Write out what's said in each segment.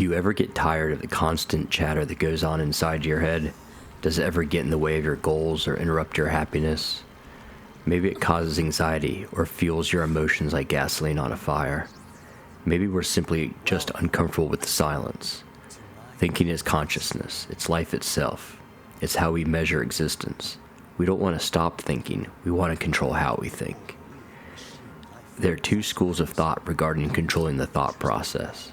Do you ever get tired of the constant chatter that goes on inside your head? Does it ever get in the way of your goals or interrupt your happiness? Maybe it causes anxiety or fuels your emotions like gasoline on a fire. Maybe we're simply just uncomfortable with the silence. Thinking is consciousness. It's life itself. It's how we measure existence. We don't want to stop thinking. We want to control how we think. There are two schools of thought regarding controlling the thought process.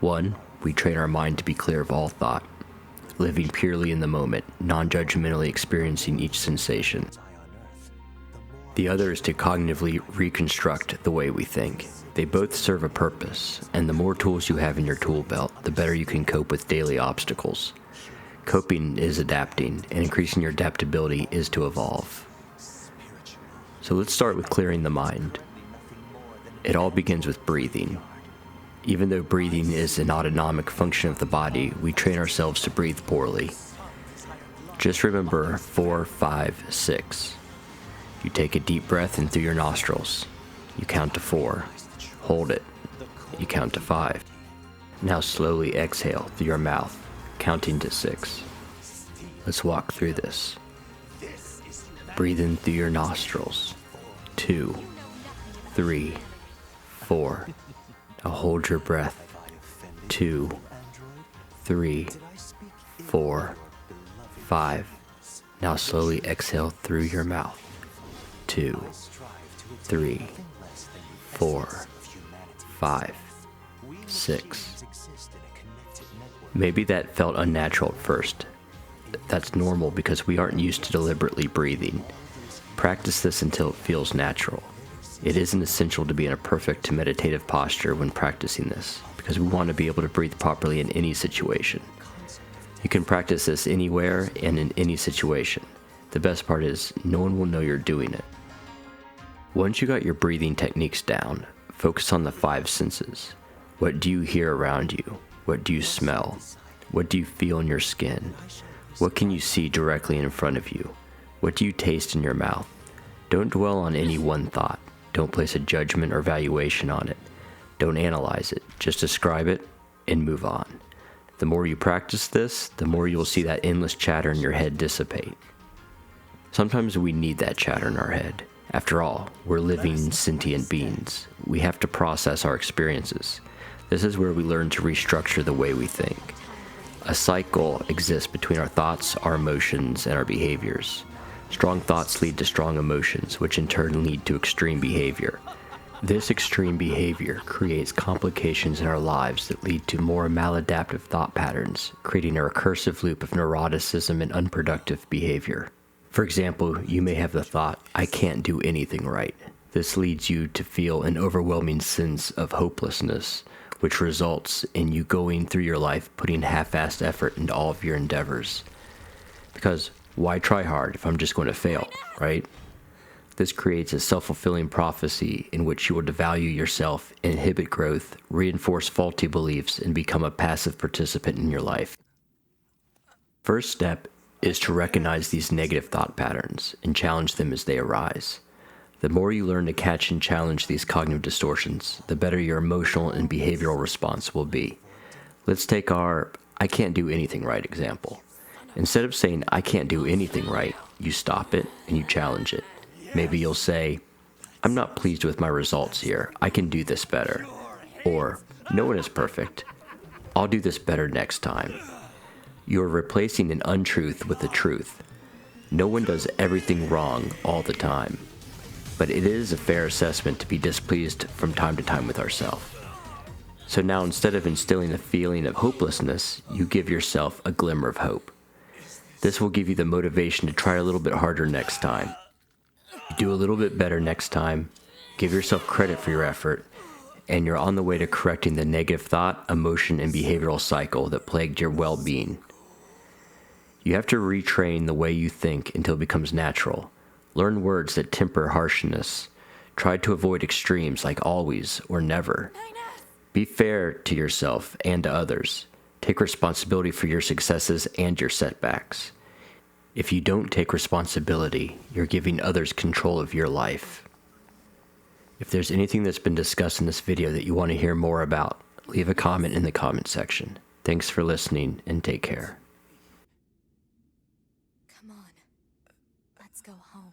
One, we train our mind to be clear of all thought, living purely in the moment, non-judgmentally experiencing each sensation. The other is to cognitively reconstruct the way we think. They both serve a purpose, and the more tools you have in your tool belt, the better you can cope with daily obstacles. Coping is adapting, and increasing your adaptability is to evolve. So let's start with clearing the mind. It all begins with breathing. Even though breathing is an autonomic function of the body, we train ourselves to breathe poorly. Just remember 4, 5, 6. You take a deep breath in through your nostrils. You count to 4. Hold it. You count to 5. Now slowly exhale through your mouth, counting to 6. Let's walk through this. Breathe in through your nostrils. 2, 3, 4. Now hold your breath. 2, 3, 4, 5. Now slowly exhale through your mouth. 2, 3, 4, 5, 6. Maybe that felt unnatural at first. That's normal because we aren't used to deliberately breathing. Practice this until it feels natural. It isn't essential to be in a perfect meditative posture when practicing this, because we want to be able to breathe properly in any situation. You can practice this anywhere and in any situation. The best part is, no one will know you're doing it. Once you got your breathing techniques down, focus on the 5 senses. What do you hear around you? What do you smell? What do you feel in your skin? What can you see directly in front of you? What do you taste in your mouth? Don't dwell on any one thought. Don't place a judgment or valuation on it. Don't analyze it. Just describe it and move on. The more you practice this, the more you will see that endless chatter in your head dissipate. Sometimes we need that chatter in our head. After all, we're living sentient beings. We have to process our experiences. This is where we learn to restructure the way we think. A cycle exists between our thoughts, our emotions, and our behaviors. Strong thoughts lead to strong emotions, which in turn lead to extreme behavior. This extreme behavior creates complications in our lives that lead to more maladaptive thought patterns, creating a recursive loop of neuroticism and unproductive behavior. For example, you may have the thought, I can't do anything right. This leads you to feel an overwhelming sense of hopelessness, which results in you going through your life putting half-assed effort into all of your endeavors. Because why try hard if I'm just going to fail, right? This creates a self-fulfilling prophecy in which you will devalue yourself, inhibit growth, reinforce faulty beliefs, and become a passive participant in your life. First step is to recognize these negative thought patterns and challenge them as they arise. The more you learn to catch and challenge these cognitive distortions, the better your emotional and behavioral response will be. Let's take our I can't do anything right example. Instead of saying I can't do anything right, you stop it and you challenge it. Maybe you'll say, I'm not pleased with my results here. I can do this better. Or, no one is perfect. I'll do this better next time. You're replacing an untruth with a truth. No one does everything wrong all the time. But it is a fair assessment to be displeased from time to time with ourselves. So now instead of instilling a feeling of hopelessness, you give yourself a glimmer of hope. This will give you the motivation to try a little bit harder next time. You do a little bit better next time, give yourself credit for your effort, and you're on the way to correcting the negative thought, emotion, and behavioral cycle that plagued your well-being. You have to retrain the way you think until it becomes natural. Learn words that temper harshness. Try to avoid extremes like always or never. Be fair to yourself and to others. Take responsibility for your successes and your setbacks. If you don't take responsibility, you're giving others control of your life. If there's anything that's been discussed in this video that you want to hear more about, leave a comment in the comment section. Thanks for listening, and take care. Come on. Let's go home.